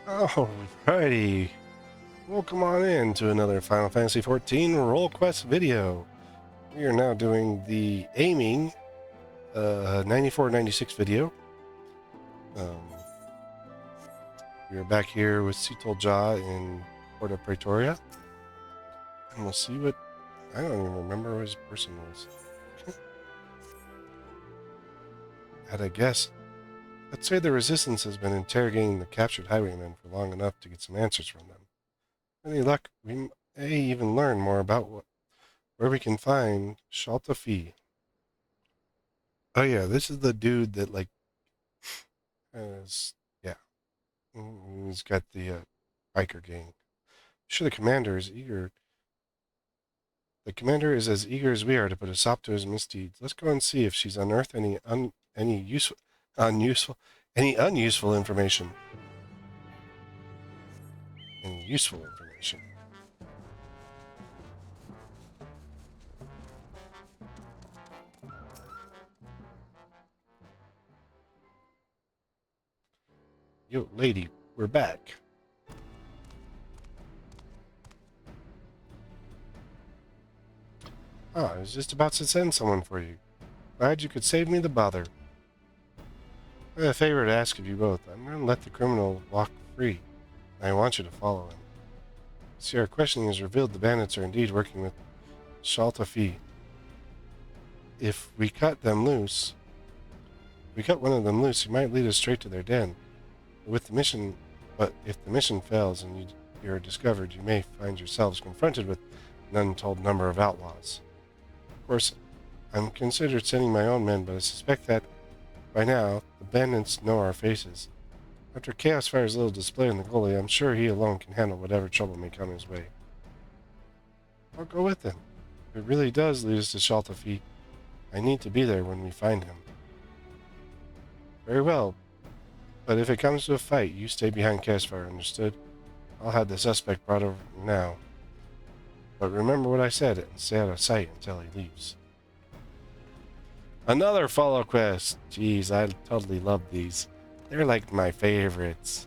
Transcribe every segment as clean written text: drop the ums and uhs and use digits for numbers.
Alrighty, welcome on in to another Final Fantasy XIV Roll Quest video. We are now doing the aiming 94-96 video. We are back here with Cetol Jah in Porta Praetoria, and we'll see what, I don't even remember what his person was. Had a guess. Let's say the Resistance has been interrogating the captured highwaymen for long enough to get some answers from them. Any luck, we may even learn more about where we can find Shalta Fee. Oh yeah, this is the dude that yeah, he's got the biker gang. Sure, the commander is eager. The commander is as eager as we are to put a stop to his misdeeds. Let's go and see if she's unearthed any unuseful information. Any useful information. Yo, lady, we're back. I was just about to send someone for you. Glad you could save me the bother. I have a favor to ask of you both. I'm going to let the criminal walk free. I want you to follow him. See, our questioning has revealed the bandits are indeed working with Shalta Fee. If we cut one of them loose, he might lead us straight to their den. But if the mission fails and you're discovered, you may find yourselves confronted with an untold number of outlaws. Of course, I'm considered sending my own men, but I suspect that by now the bandits know our faces. After Chaos Fire's little display in the gully, I'm sure he alone can handle whatever trouble may come his way. I'll go with him. If it really does lead us to Shalta Fee, I need to be there when we find him. Very well, but if it comes to a fight, you stay behind Chaos Fire, understood? I'll have the suspect brought over now. But remember what I said and stay out of sight until he leaves. Another follow quest. Jeez, I totally love these. They're like my favorites.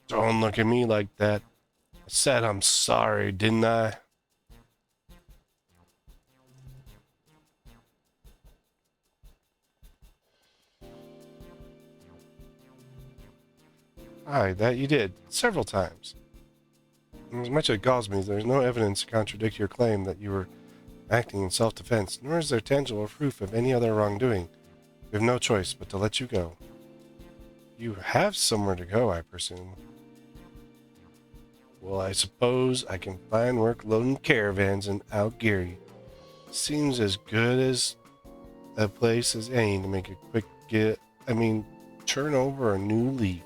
Don't look at me like that. I said I'm sorry, didn't I? Aye, that you did. Several times. As much as it galls me, there's no evidence to contradict your claim that you were acting in self-defense, nor is there tangible proof of any other wrongdoing. We have no choice but to let you go. You have somewhere to go, I presume. Well, I suppose I can find work loading caravans in Algeri. Seems as good as a place as any to make a quick turn over a new leaf.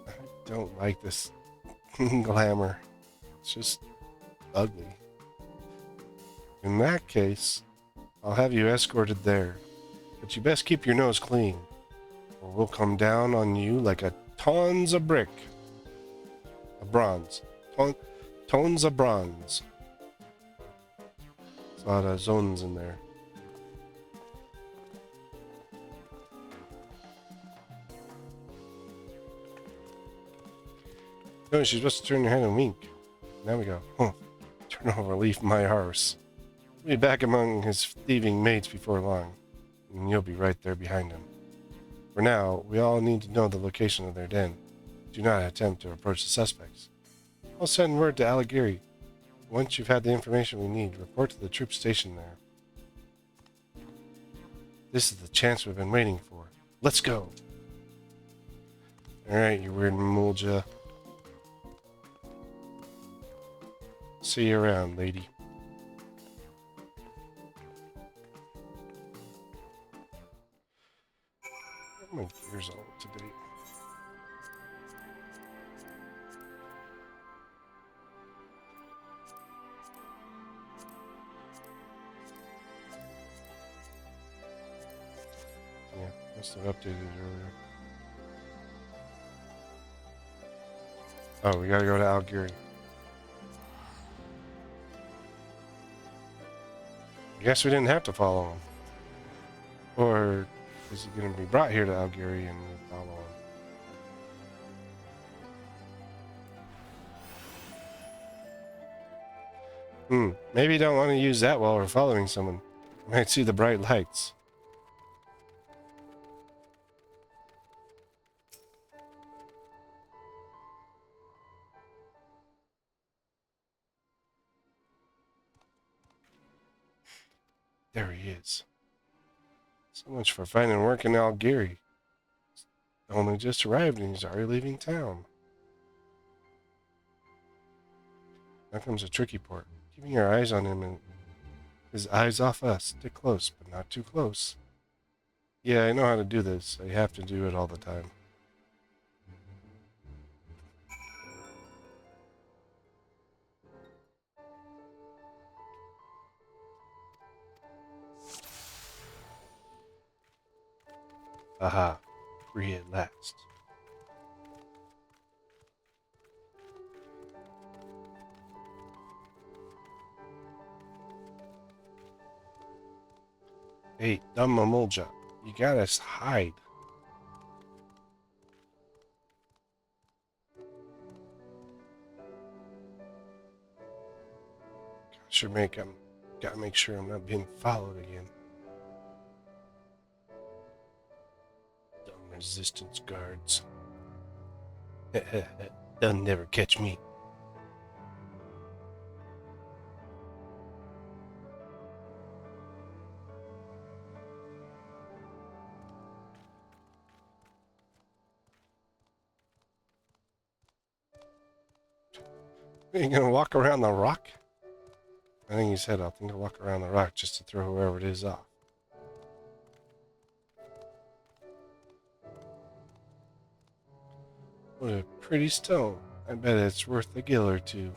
I don't like this glamour. It's just ugly. In that case, I'll have you escorted there. But you best keep your nose clean, or we'll come down on you like a tons of brick. Of bronze. Tons of bronze. There's a lot of zones in there. No, she's supposed to turn your head and wink. Now we go. Turn over, leave my horse. We'll be back among his thieving mates before long, and you'll be right there behind him. For now, we all need to know the location of their den. Do not attempt to approach the suspects. I'll send word to Algeri. Once you've had the information we need, report to the troop stationed there. This is the chance we've been waiting for. Let's go! Alright, you weird mulja. See you around, lady. My gear's all up to date. Must have updated earlier. Oh, we gotta go to Algiri. I guess we didn't have to follow him. Or is he gonna be brought here to Algiri and we follow him? Maybe you don't want to use that while we're following someone. You might see the bright lights. There he is. So much for finding work in Algiri. Only just arrived and he's already leaving town. Now comes a tricky part. Keeping your eyes on him and his eyes off us. Stick close, but not too close. Yeah, I know how to do this. I have to do it all the time. Aha. Free at last. Hey, dumb Mamulja. You gotta hide. Gotta make sure I'm not being followed again. Dumb resistance guards. They'll never catch me. Are you gonna walk around the rock? I think he said, I'll think I'll walk around the rock just to throw whoever it is off. What a pretty stone. I bet it's worth a gill or two.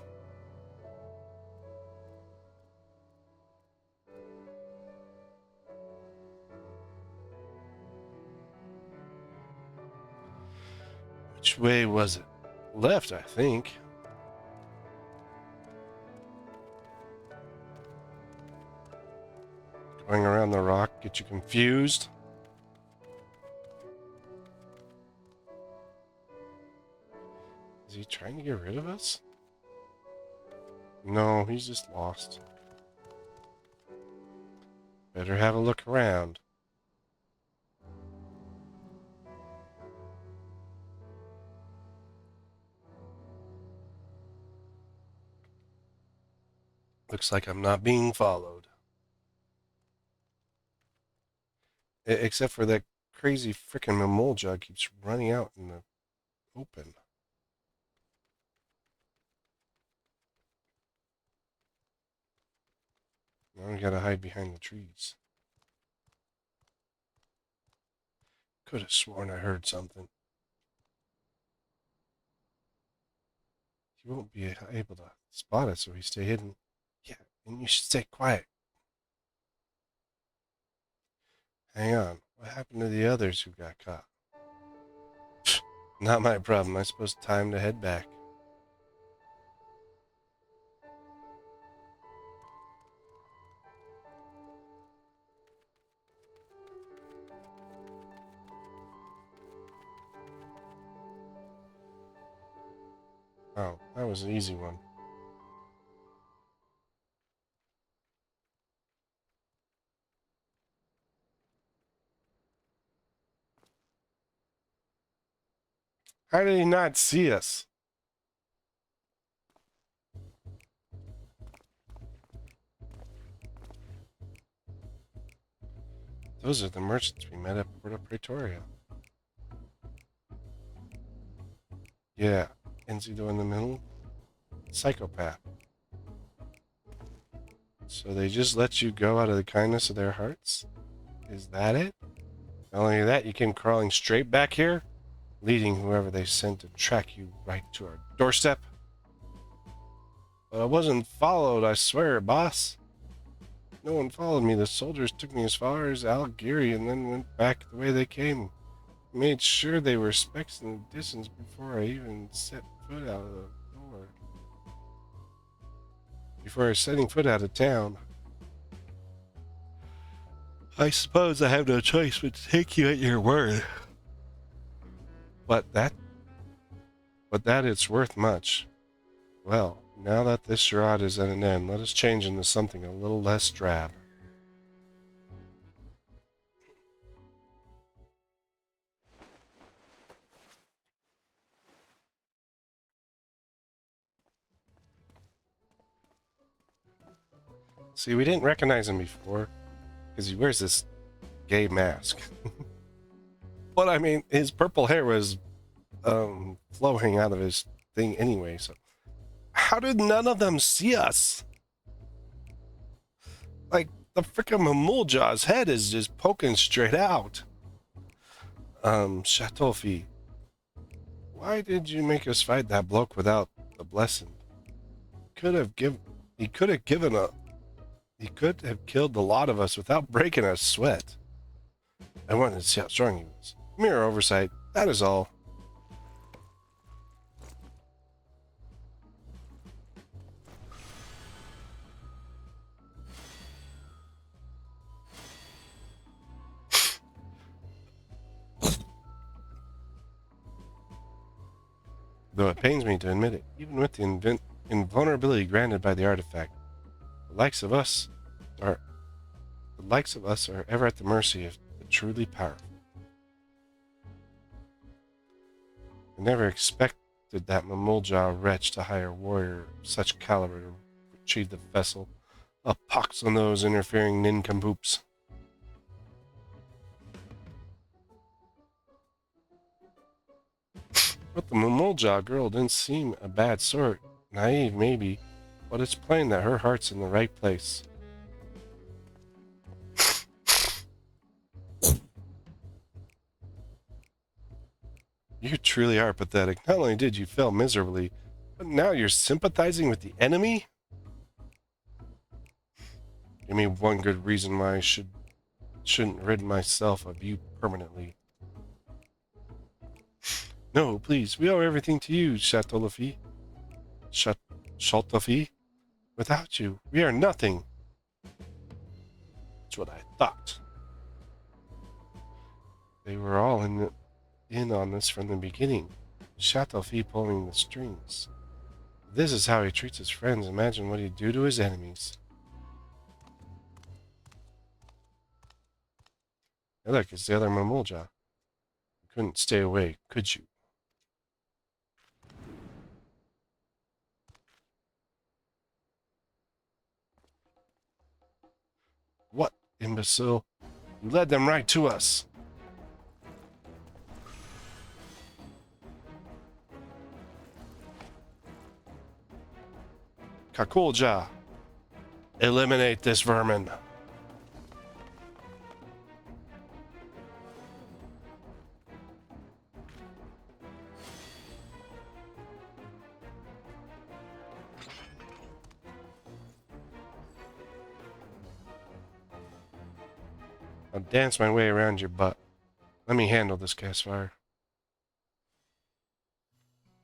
Which way was it? Left, I think. Going around the rock, get you confused. Is he trying to get rid of us? No, he's just lost. Better have a look around. Looks like I'm not being followed. Except for that crazy frickin' Mamulja keeps running out in the open. Now we gotta hide behind the trees. Could have sworn I heard something. He won't be able to spot us if we stay hidden. Yeah, and you should stay quiet. Hang on. What happened to the others who got caught? Not my problem. I suppose time to head back. Oh, that was an easy one. How did he not see us? Those are the merchants we met at Porta Pretoria. Yeah, Enzido in the middle. Psychopath. So they just let you go out of the kindness of their hearts? Is that it? Not only that, you came crawling straight back here, leading whoever they sent to track you right to our doorstep. But I wasn't followed, I swear, boss. No one followed me. The soldiers took me as far as Algieri and then went back the way they came. Made sure they were specks in the distance before I even set foot out of the door. Before setting foot out of town. I suppose I have no choice but to take you at your word. But that it's worth much. Well, now that this charade is at an end, let us change into something a little less drab. See, we didn't recognize him before, because he wears this gay mask. But I mean, his purple hair was flowing out of his thing anyway, so how did none of them see us? Like, the frickin' Mamuljaw's head is just poking straight out. Shatofi, why did you make us fight that bloke without the blessing? He could have killed a lot of us without breaking a sweat. I wanted to see how strong he was. Mere oversight, that is all. Though it pains me to admit it, even with the invulnerability granted by the artifact, the likes of us are ever at the mercy of the truly powerful. I never expected that Mamuljaw wretch to hire a warrior of such caliber to retrieve the vessel. A pox on those interfering nincompoops. But the Mamuljaw girl didn't seem a bad sort. Naive, maybe, but it's plain that her heart's in the right place. You truly are pathetic. Not only did you fail miserably, but now you're sympathizing with the enemy? Give me one good reason why I shouldn't rid myself of you permanently. No, please, we owe everything to you, Chatolofi. Chatolofi? Without you, we are nothing. That's what I thought. They were all in on this from the beginning. Chatolofi pulling the strings. If this is how he treats his friends. Imagine what he'd do to his enemies. Hey, look, it's the other Mamuljaw. You couldn't stay away, could you? What, imbecile? You led them right to us. Kakulja, eliminate this vermin. I'll dance my way around your butt. Let me handle this, Caspar.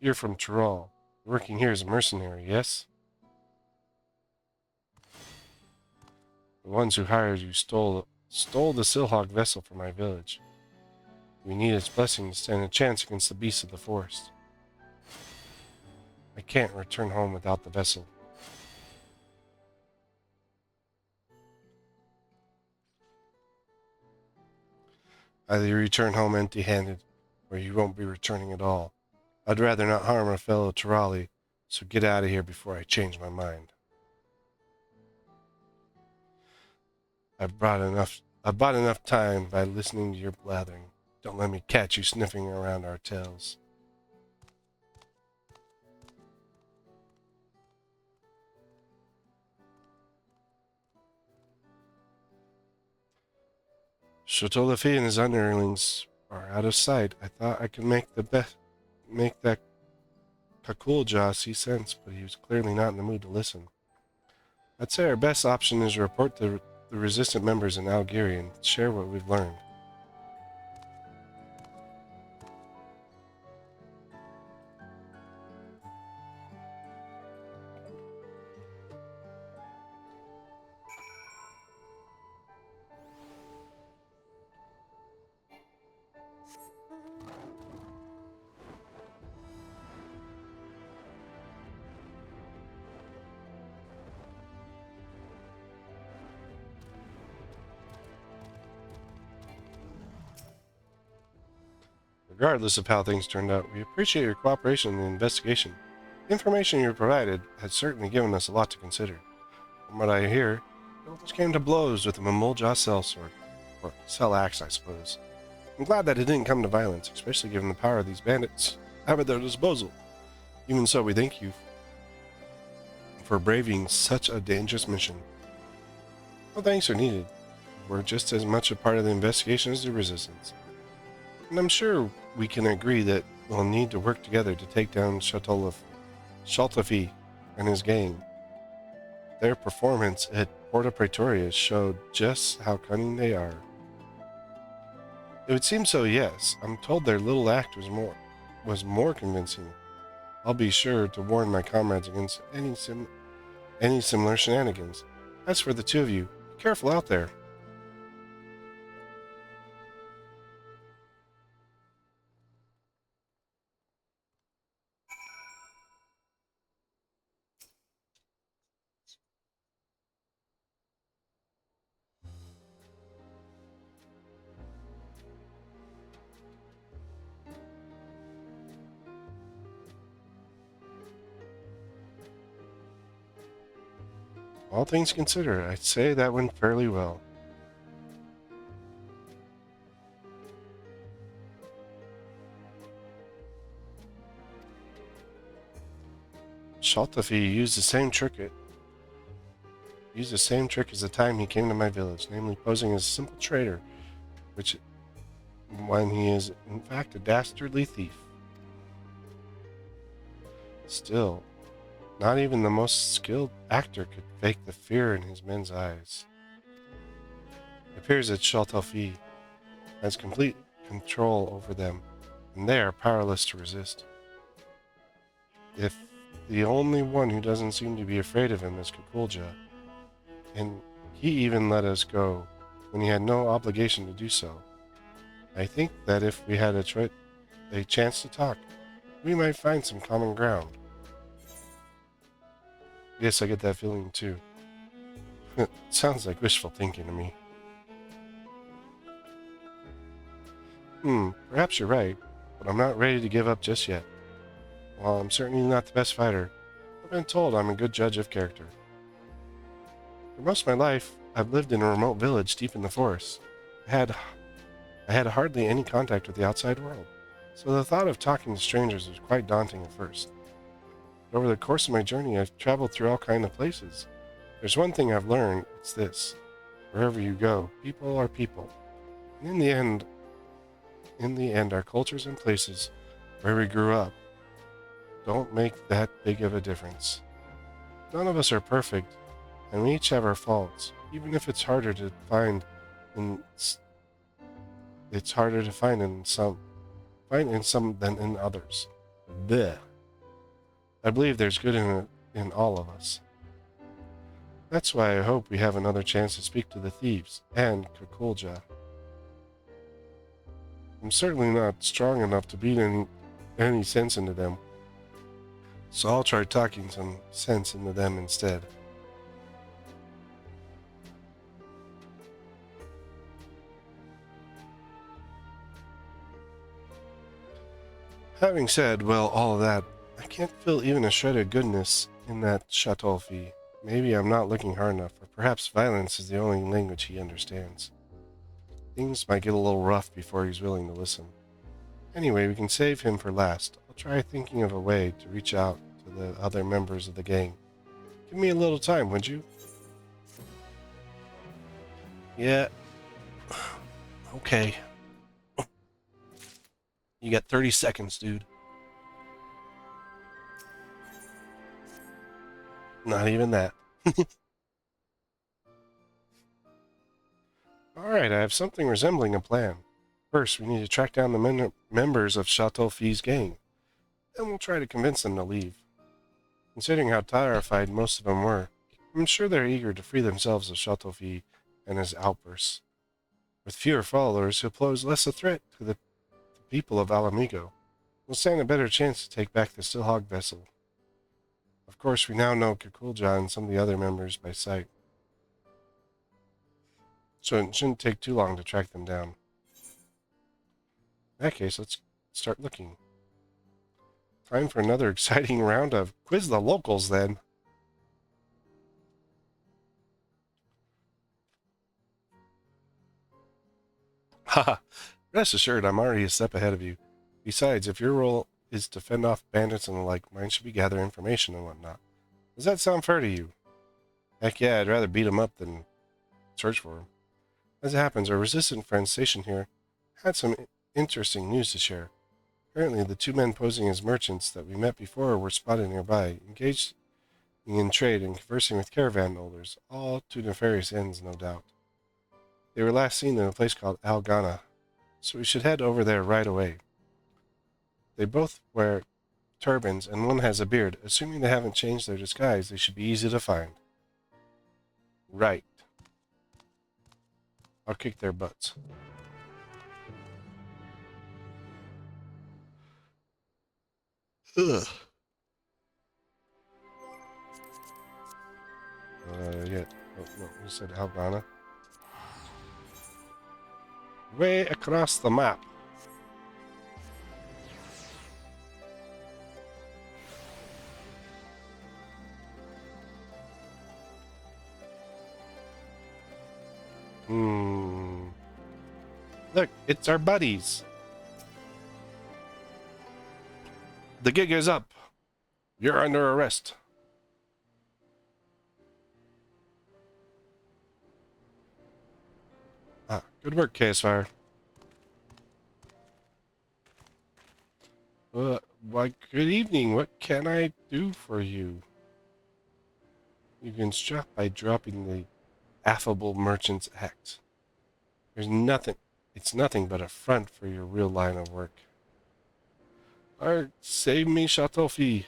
You're from Tyrol. Working here as a mercenary, yes? The ones who hired you stole the Silhawk vessel from my village. We need its blessing to stand a chance against the beasts of the forest. I can't return home without the vessel. Either you return home empty-handed, or you won't be returning at all. I'd rather not harm a fellow Tyrali, so get out of here before I change my mind. I've bought enough time by listening to your blathering. Don't let me catch you sniffing around our tails. Chotolofi and his underlings are out of sight. I thought I could make that Kakulja see sense, but he was clearly not in the mood to listen. I'd say our best option is to report the the resistant members in Algeria and share what we've learned. Regardless of how things turned out, we appreciate your cooperation in the investigation. The information you provided has certainly given us a lot to consider. From what I hear, you almost came to blows with the Mamulja sellsword, or cell axe, I suppose. I'm glad that it didn't come to violence, especially given the power these bandits have at their disposal. Even so, we thank you for braving such a dangerous mission. No thanks are needed. We're just as much a part of the investigation as the resistance. And I'm sure we can agree that we'll need to work together to take down Shaltafi and his gang. Their performance at Porta Praetoria showed just how cunning they are. It would seem so, yes. I'm told their little act was more convincing. I'll be sure to warn my comrades against any similar shenanigans. As for the two of you, be careful out there. All things considered, I'd say that went fairly well. Shaltafi used the same trick as the time he came to my village, namely posing as a simple trader, which when he is in fact a dastardly thief. Still, not even the most skilled actor could fake the fear in his men's eyes. It appears that Shaltafi has complete control over them, and they are powerless to resist. If the only one who doesn't seem to be afraid of him is Kukulja, and he even let us go when he had no obligation to do so. I think that if we had a chance to talk, we might find some common ground. Yes, I get that feeling too. It sounds like wishful thinking to me. Perhaps you're right, but I'm not ready to give up just yet. While I'm certainly not the best fighter, I've been told I'm a good judge of character. For most of my life, I've lived in a remote village deep in the forest. I had hardly any contact with the outside world, so the thought of talking to strangers was quite daunting at first. But over the course of my journey, I've traveled through all kinds of places. There's one thing I've learned, it's this. Wherever you go, people are people. And in the end, our cultures and places where we grew up don't make that big of a difference. None of us are perfect, and we each have our faults, even if it's harder to find in some than in others. Blech. I believe there's good in all of us. That's why I hope we have another chance to speak to the thieves and Kukulja. I'm certainly not strong enough to beat any sense into them, so I'll try talking some sense into them instead. Having said, well, all of that, I can't feel even a shred of goodness in that Shatolfi. Maybe I'm not looking hard enough, or perhaps violence is the only language he understands. Things might get a little rough before he's willing to listen. Anyway, we can save him for last. I'll try thinking of a way to reach out to the other members of the gang. Give me a little time, would you? Yeah. Okay. You got 30 seconds, dude. Not even that. Alright, I have something resembling a plan. First, we need to track down the members of Chateau Fee's gang. Then we'll try to convince them to leave. Considering how terrified most of them were, I'm sure they're eager to free themselves of Chateau Fee and his outbursts. With fewer followers, he'll pose less a threat to the people of Alamigo. We'll stand a better chance to take back the Stillhog vessel. Of course, we now know Kakulja and some of the other members by sight, so it shouldn't take too long to track them down. In that case, let's start looking. Time for another exciting round of Quiz the Locals, then. Haha, rest assured I'm already a step ahead of you. Besides, if your role is to fend off bandits and the like, mine should be gather information and whatnot. Does that sound fair to you? Heck yeah, I'd rather beat 'em up than search for 'em. As it happens, our resistant friend stationed here had some interesting news to share. Apparently, the two men posing as merchants that we met before were spotted nearby, engaged in trade and conversing with caravan holders, all to nefarious ends, no doubt. They were last seen in a place called Algana, so we should head over there right away. They both wear turbans, and one has a beard. Assuming they haven't changed their disguise, they should be easy to find. Right. I'll kick their butts. Ugh. Yeah. Oh, no, you said Algana. Way across the map. Look, it's our buddies. The gig is up. You're under arrest. Ah, good work, KSFire. Why, good evening. What can I do for you? You can stop by dropping the affable merchant's act. There's nothing. It's nothing but a front for your real line of work. Save me, Chateau Fee.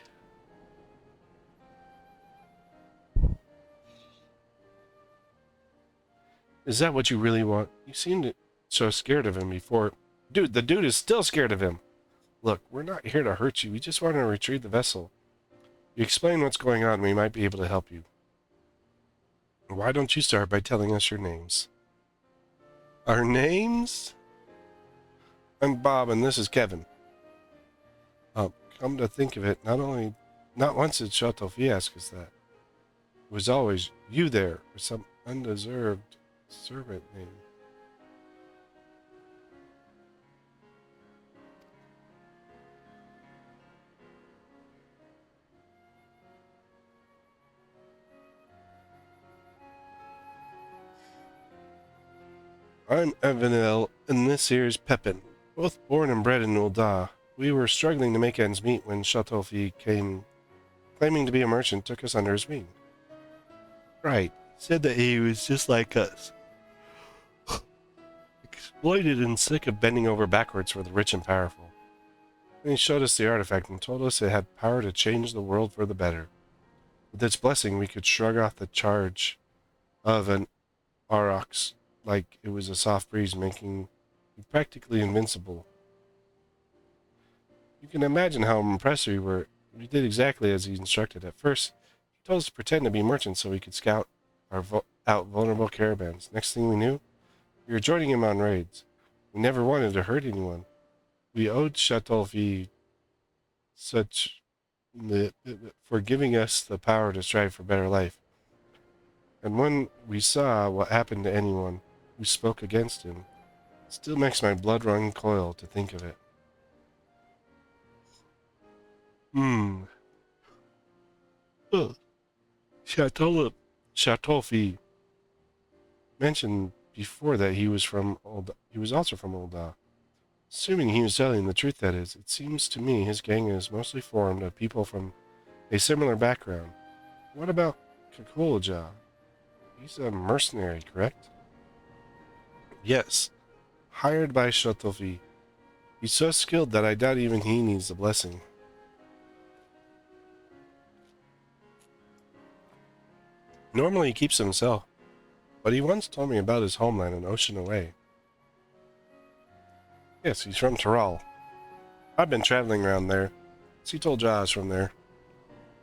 Is that what you really want? You seemed so scared of him before. Dude, the dude is still scared of him. Look, we're not here to hurt you. We just want to retrieve the vessel. You explain what's going on, we might be able to help you. Why don't you start by telling us your names? Our names? I'm Bob, and this is Kevin. Come to think of it, not once did Chateau Fee ask us that. It was always you there, or some undeserved servant name. I'm Evanel, and this here's Pepin. Both born and bred in Ulda. We were struggling to make ends meet when Chateau Fee came, claiming to be a merchant, took us under his wing. Right. Said that he was just like us. Exploited and sick of bending over backwards for the rich and powerful. Then he showed us the artifact and told us it had power to change the world for the better. With its blessing, we could shrug off the charge of an Aurochs like it was a soft breeze, making you practically invincible. You can imagine how impressed we were. We did exactly as he instructed. At first, he told us to pretend to be merchants so we could scout out vulnerable caravans. Next thing we knew, we were joining him on raids. We never wanted to hurt anyone. We owed Chateau Fee such for giving us the power to strive for better life. And when we saw what happened to anyone who spoke against him, it still makes my blood run coil to think of it. Chateau Fee mentioned before that he was also from Ulda. Assuming he was telling the truth, that is, it seems to me his gang is mostly formed of people from a similar background. What about Kakulja? He's a mercenary, correct? Yes, hired by Shotofi. He's so skilled that I doubt even he needs the blessing. Normally he keeps to himself, but he once told me about his homeland an ocean away. Yes, he's from Tyrol. I've been traveling around there. He told Jaws from there.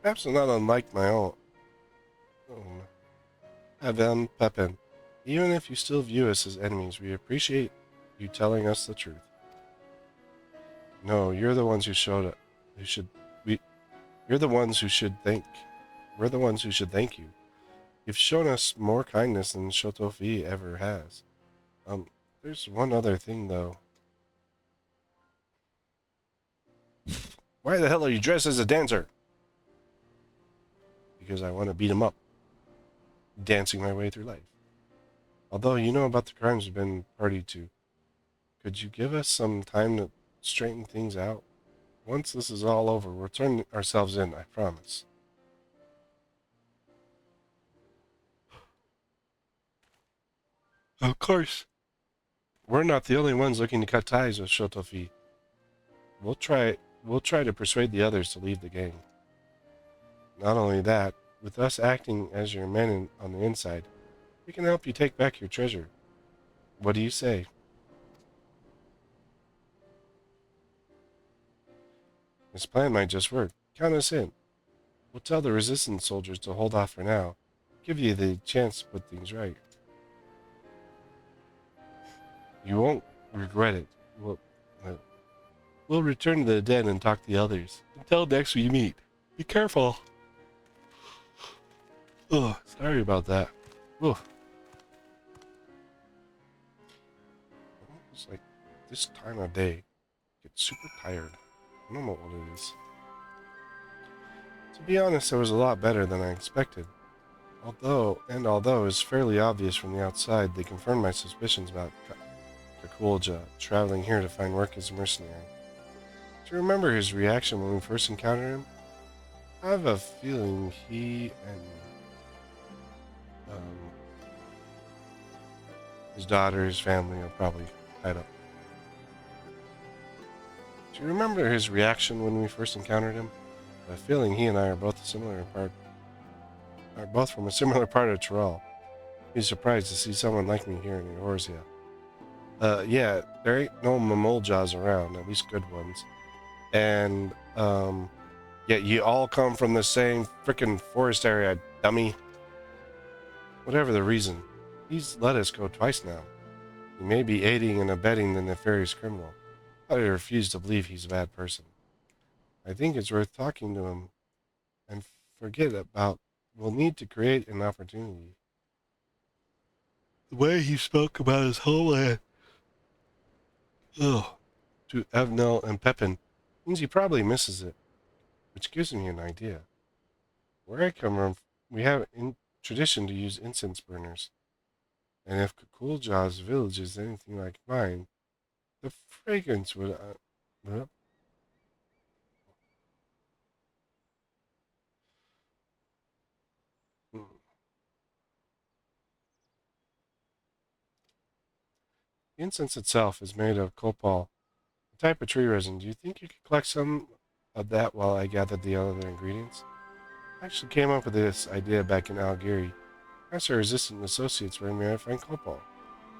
Perhaps not unlike my own. Evan Pepin. Even if you still view us as enemies, we appreciate you telling us the truth. No, you're the ones who showed it. You're the ones who should thank. We're the ones who should thank you. You've shown us more kindness than Shotofi ever has. There's one other thing though. Why the hell are you dressed as a dancer? Because I want to beat him up. Dancing my way through life. Although you know about the crimes we've been party to. Could you give us some time to straighten things out? Once this is all over, we'll turn ourselves in, I promise. Of course. We're not the only ones looking to cut ties with Shotofi. We'll try to persuade the others to leave the gang. Not only that, with us acting as your men on the inside, we can help you take back your treasure. What do you say? This plan might just work. Count us in. We'll tell the resistance soldiers to hold off for now. Give you the chance to put things right. You won't regret it. We'll return to the den and talk to the others. Until next we meet. Be careful. Oh, sorry about that. Oh. It's like this time of day. I get super tired. I don't know what it is. To be honest, it was a lot better than I expected. Although it's fairly obvious from the outside, they confirmed my suspicions about Kakulja traveling here to find work as a mercenary. Do you remember his reaction when we first encountered him? I have a feeling he and his daughter, his family are probably tied up. Do you remember his reaction when we first encountered him? I have a feeling he and I are both from a similar part of Tyrol. He's surprised to see someone like me here in Eorzea. Yeah, there ain't no Mamoljas around, at least good ones. And, yeah, you all come from the same frickin' forest area, dummy. Whatever the reason, he's let us go twice now. He may be aiding and abetting the nefarious criminal, but I refuse to believe he's a bad person. I think it's worth talking to him and we'll need to create an opportunity. The way he spoke about his homeland, ugh, to Evnel and Pepin means he probably misses it, which gives me an idea. Where I come from, we have in tradition to use incense burners, and if Kakulja's village is anything like mine, the fragrance would. Uh, the incense itself is made of copal, a type of tree resin. Do you think you could collect some of that while I gathered the other ingredients? I actually came up with this idea back in Algeri. Asked our resistant associates where we might find copal.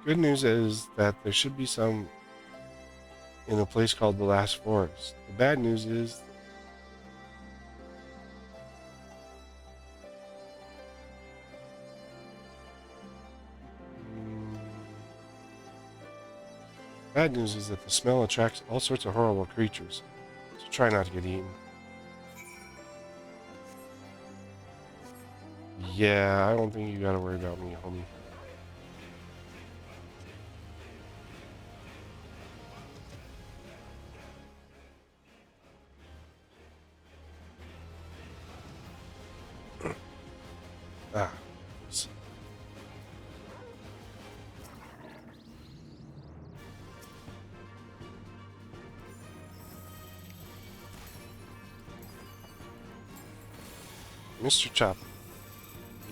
Good news is that there should be some in a place called the Last Forest. The bad news is mm, that the smell attracts all sorts of horrible creatures. So try not to get eaten. Yeah, I don't think you gotta worry about me, homie. Ah. Mr. Chop,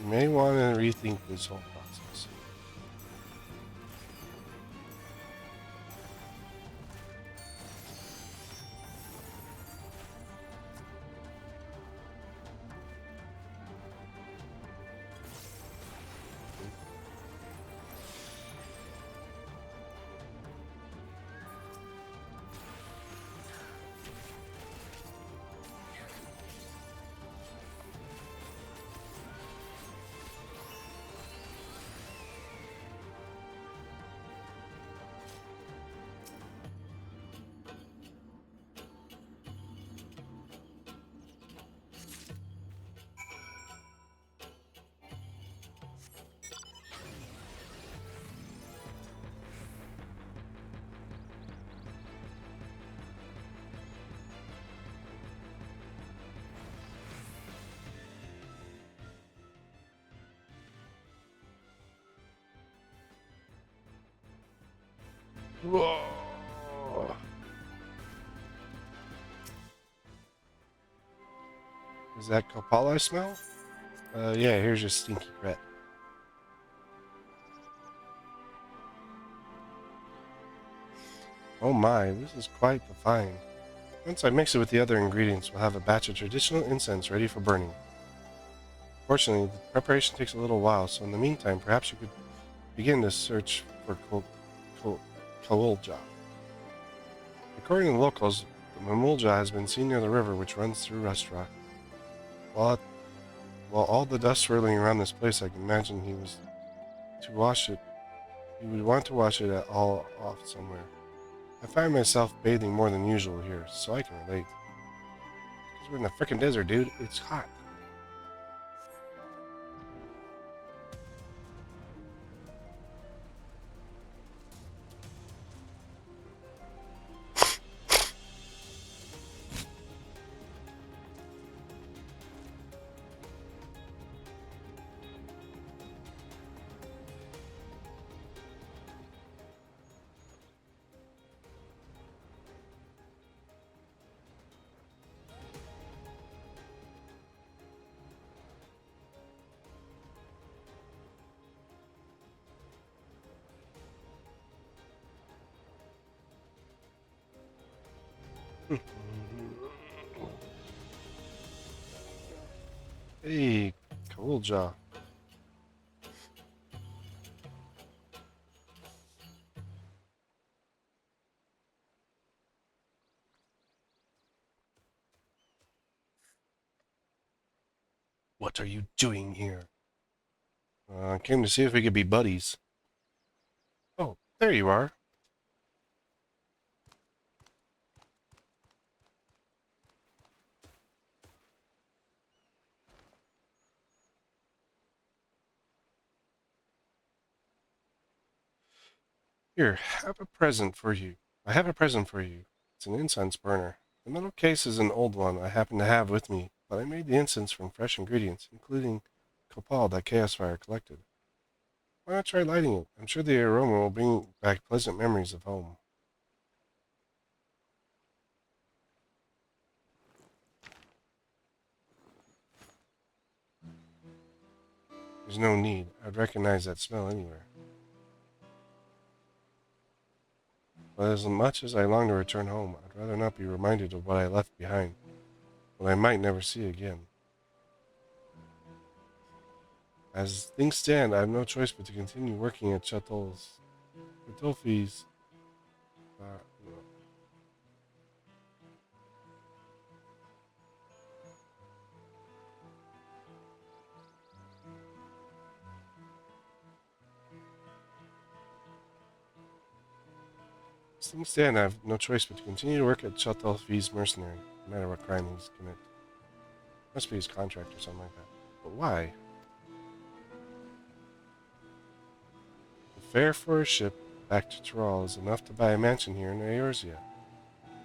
you may want to rethink this whole process. Whoa. Is that copal I smell? Yeah, here's your stinky cret. Oh my, this is quite the find. Once I mix it with the other ingredients, we'll have a batch of traditional incense ready for burning. Fortunately, the preparation takes a little while, so in the meantime, perhaps you could begin to search for Kaulja. According to the locals, the Mamulja has been seen near the river which runs through Rustra. While, while all the dust swirling around this place, I can imagine he would want to wash it all off somewhere. I find myself bathing more than usual here, so I can relate. Because we're in the frickin' desert, dude. It's hot. Hey, Kaulja. What are you doing here? I came to see if we could be buddies. Oh, there you are. Here, have a present for you. I have a present for you. It's an incense burner. The metal case is an old one I happen to have with me, but I made the incense from fresh ingredients, including copal that Chaos Fire collected. Why not try lighting it? I'm sure the aroma will bring back pleasant memories of home. There's no need. I'd recognize that smell anywhere. But as much as I long to return home, I'd rather not be reminded of what I left behind, what I might never see again. As things stand, I have no choice but to continue working at Chateau's uh, as things stand, I have no choice but to continue to work at Chateau's mercenary, no matter what crime he's committed. Must be his contract or something like that. But why? The fare for a ship back to Tyrol is enough to buy a mansion here in Eorzea.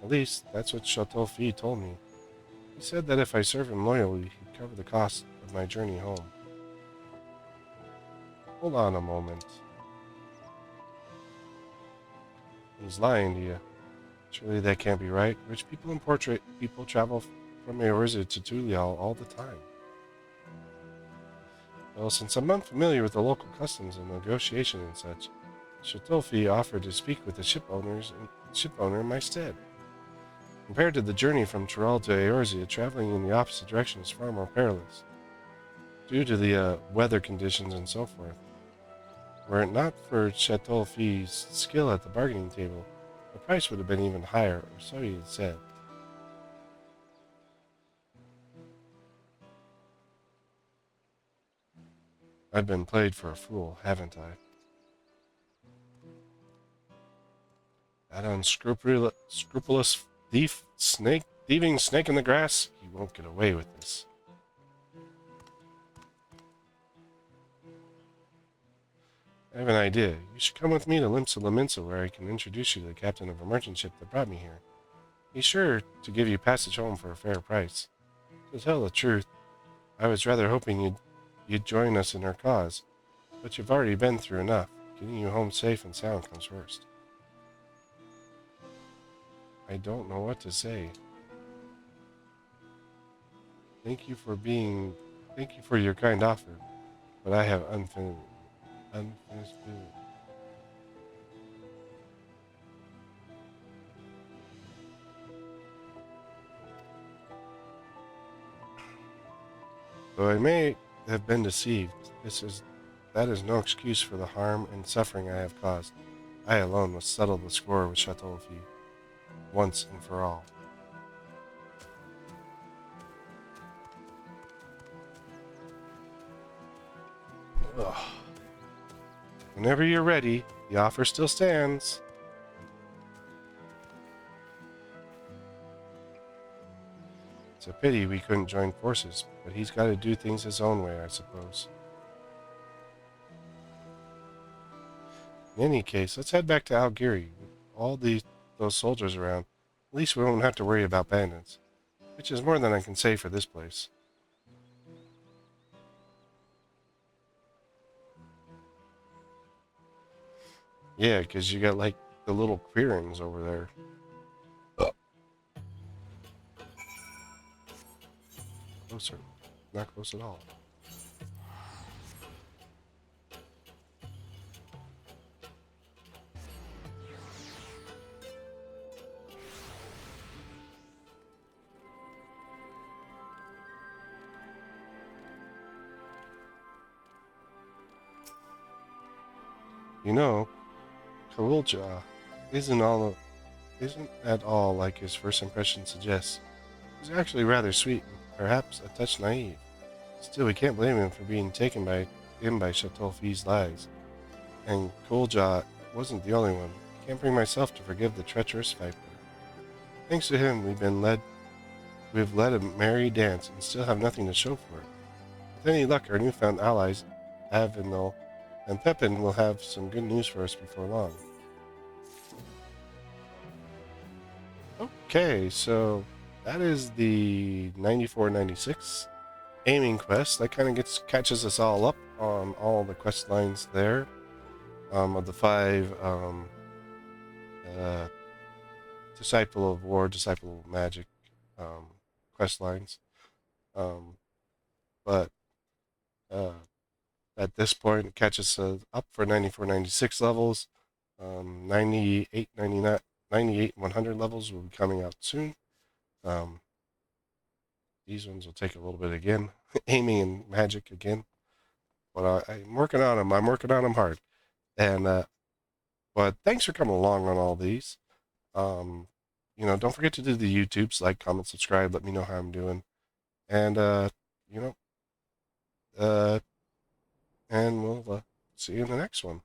At least, that's what Chateau told me. He said that if I serve him loyally, he'd cover the cost of my journey home. Hold on a moment. He's lying to you. Surely that can't be right. Rich people and portrait people travel from Eorzea to Tulial all the time. Well, since I'm unfamiliar with the local customs and negotiation and such, Chateau offered to speak with the ship owner in my stead. Compared to the journey from Tyrol to Eorzea, traveling in the opposite direction is far more perilous, due to the weather conditions and so forth. Were it not for Chateau's skill at the bargaining table, the price would have been even higher, or so he had said. I've been played for a fool, haven't I? That unscrupulous thieving snake in the grass, he won't get away with this. I have an idea. You should come with me to Limsa Laminsa, where I can introduce you to the captain of a merchant ship that brought me here. He's sure to give you passage home for a fair price. To tell the truth, I was rather hoping you'd join us in our cause, but you've already been through enough. Getting you home safe and sound comes first. I don't know what to say. Thank you for your kind offer, but I have unfinished business. Though I may have been deceived, that is no excuse for the harm and suffering I have caused. I alone must settle the score with Chateau once and for all. Ugh. Whenever you're ready, the offer still stands. It's a pity we couldn't join forces, but he's got to do things his own way, I suppose. In any case, let's head back to Algiri. With those soldiers around, at least we won't have to worry about bandits, which is more than I can say for this place. Yeah, because you got like the little clearings over there. Closer. Not close at all. You know, Kawulja isn't all isn't at all like his first impression suggests. He's actually rather sweet and perhaps a touch naive. Still, we can't blame him for being taken by Chateau lies. And Cooljaw wasn't the only one. I can't bring myself to forgive the treacherous Viper. Thanks to him, we've led a merry dance and still have nothing to show for it. With any luck, our newfound allies, Avenel and Pepin, will have some good news for us before long. Okay, so that is the 94-96 aiming quest. That kind of catches us all up on all the quest lines there. Of the 5 uh, Disciple of War, Disciple of Magic quest lines. But at this point, it catches up for 94-96 levels. 98, 99, 98, 100 levels will be coming out soon. These ones will take a little bit again. Aiming and magic again. But I'm working on them. I'm working on them hard. And but thanks for coming along on all these. Don't forget to do the YouTubes, like, comment, subscribe, let me know how I'm doing. And you know, and we'll see you in the next one.